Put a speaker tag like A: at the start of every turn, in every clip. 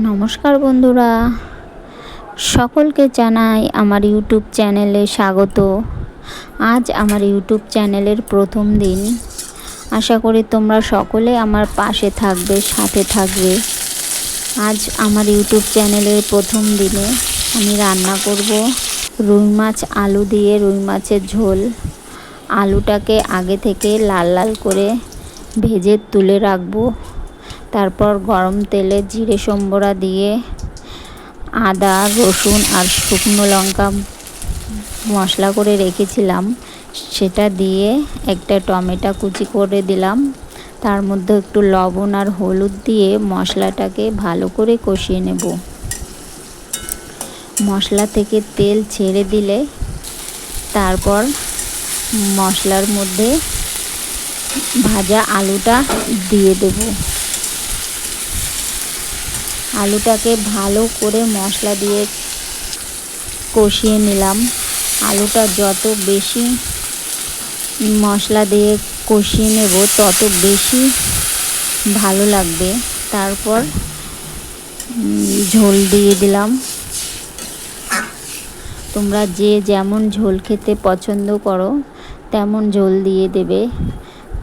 A: নমস্কার বন্ধুরা, সকলকে জানাই আমার ইউটিউব চ্যানেলে স্বাগত। আজ আমার ইউটিউব চ্যানেলের প্রথম দিন। আশা করি তোমরা সকলে আমার পাশে থাকবে, সাথে থাকবে। আজ আমার ইউটিউব চ্যানেলের প্রথম দিনে আমি রান্না করব রুই মাছ আলু দিয়ে রুই মাছের ঝোল। আলুটাকে আগে থেকে লাল লাল করে ভেজে তুলে রাখবো। তারপর গরম তেলে জিরে সম্বরা দিয়ে আদা রসুন আর শুকনো লঙ্কা মশলা করে রেখেছিলাম, সেটা দিয়ে একটা টমেটো কুচি করে দিলাম। তার মধ্যে একটু লবণ আর হলুদ দিয়ে মশলাটাকে ভালো করে কষিয়ে নেব। মশলা থেকে তেল ছেড়ে দিলে তারপর মশলার মধ্যে ভাজা আলুটা দিয়ে দেব। আলুটাকে ভালো করে মশলা দিয়ে কষিয়ে নিলাম। আলুটা যত বেশি মশলা দিয়ে কষিয়ে নেব তত বেশি ভালো লাগবে। তারপর ঝোল দিয়ে দিলাম। তোমরা যে যেমন ঝোল খেতে পছন্দ করো তেমন ঝোল দিয়ে দেবে।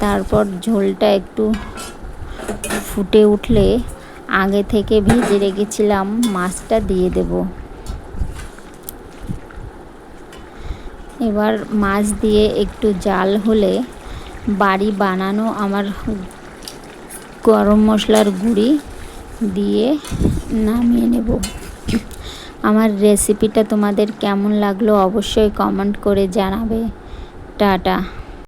A: তারপর ঝোলটা একটু ফুটে উঠলে আগে থেকে ভেজে রেখেছিলাম মাছটা দিয়ে দেব। এবার মাছ দিয়ে একটু জাল হলে বাড়ি বানানো আমার গরম মশলার গুঁড়ি দিয়ে নামিয়ে নেব। আমার রেসিপিটা তোমাদের কেমন লাগলো অবশ্যই কমেন্ট করে জানাবে। টাটা।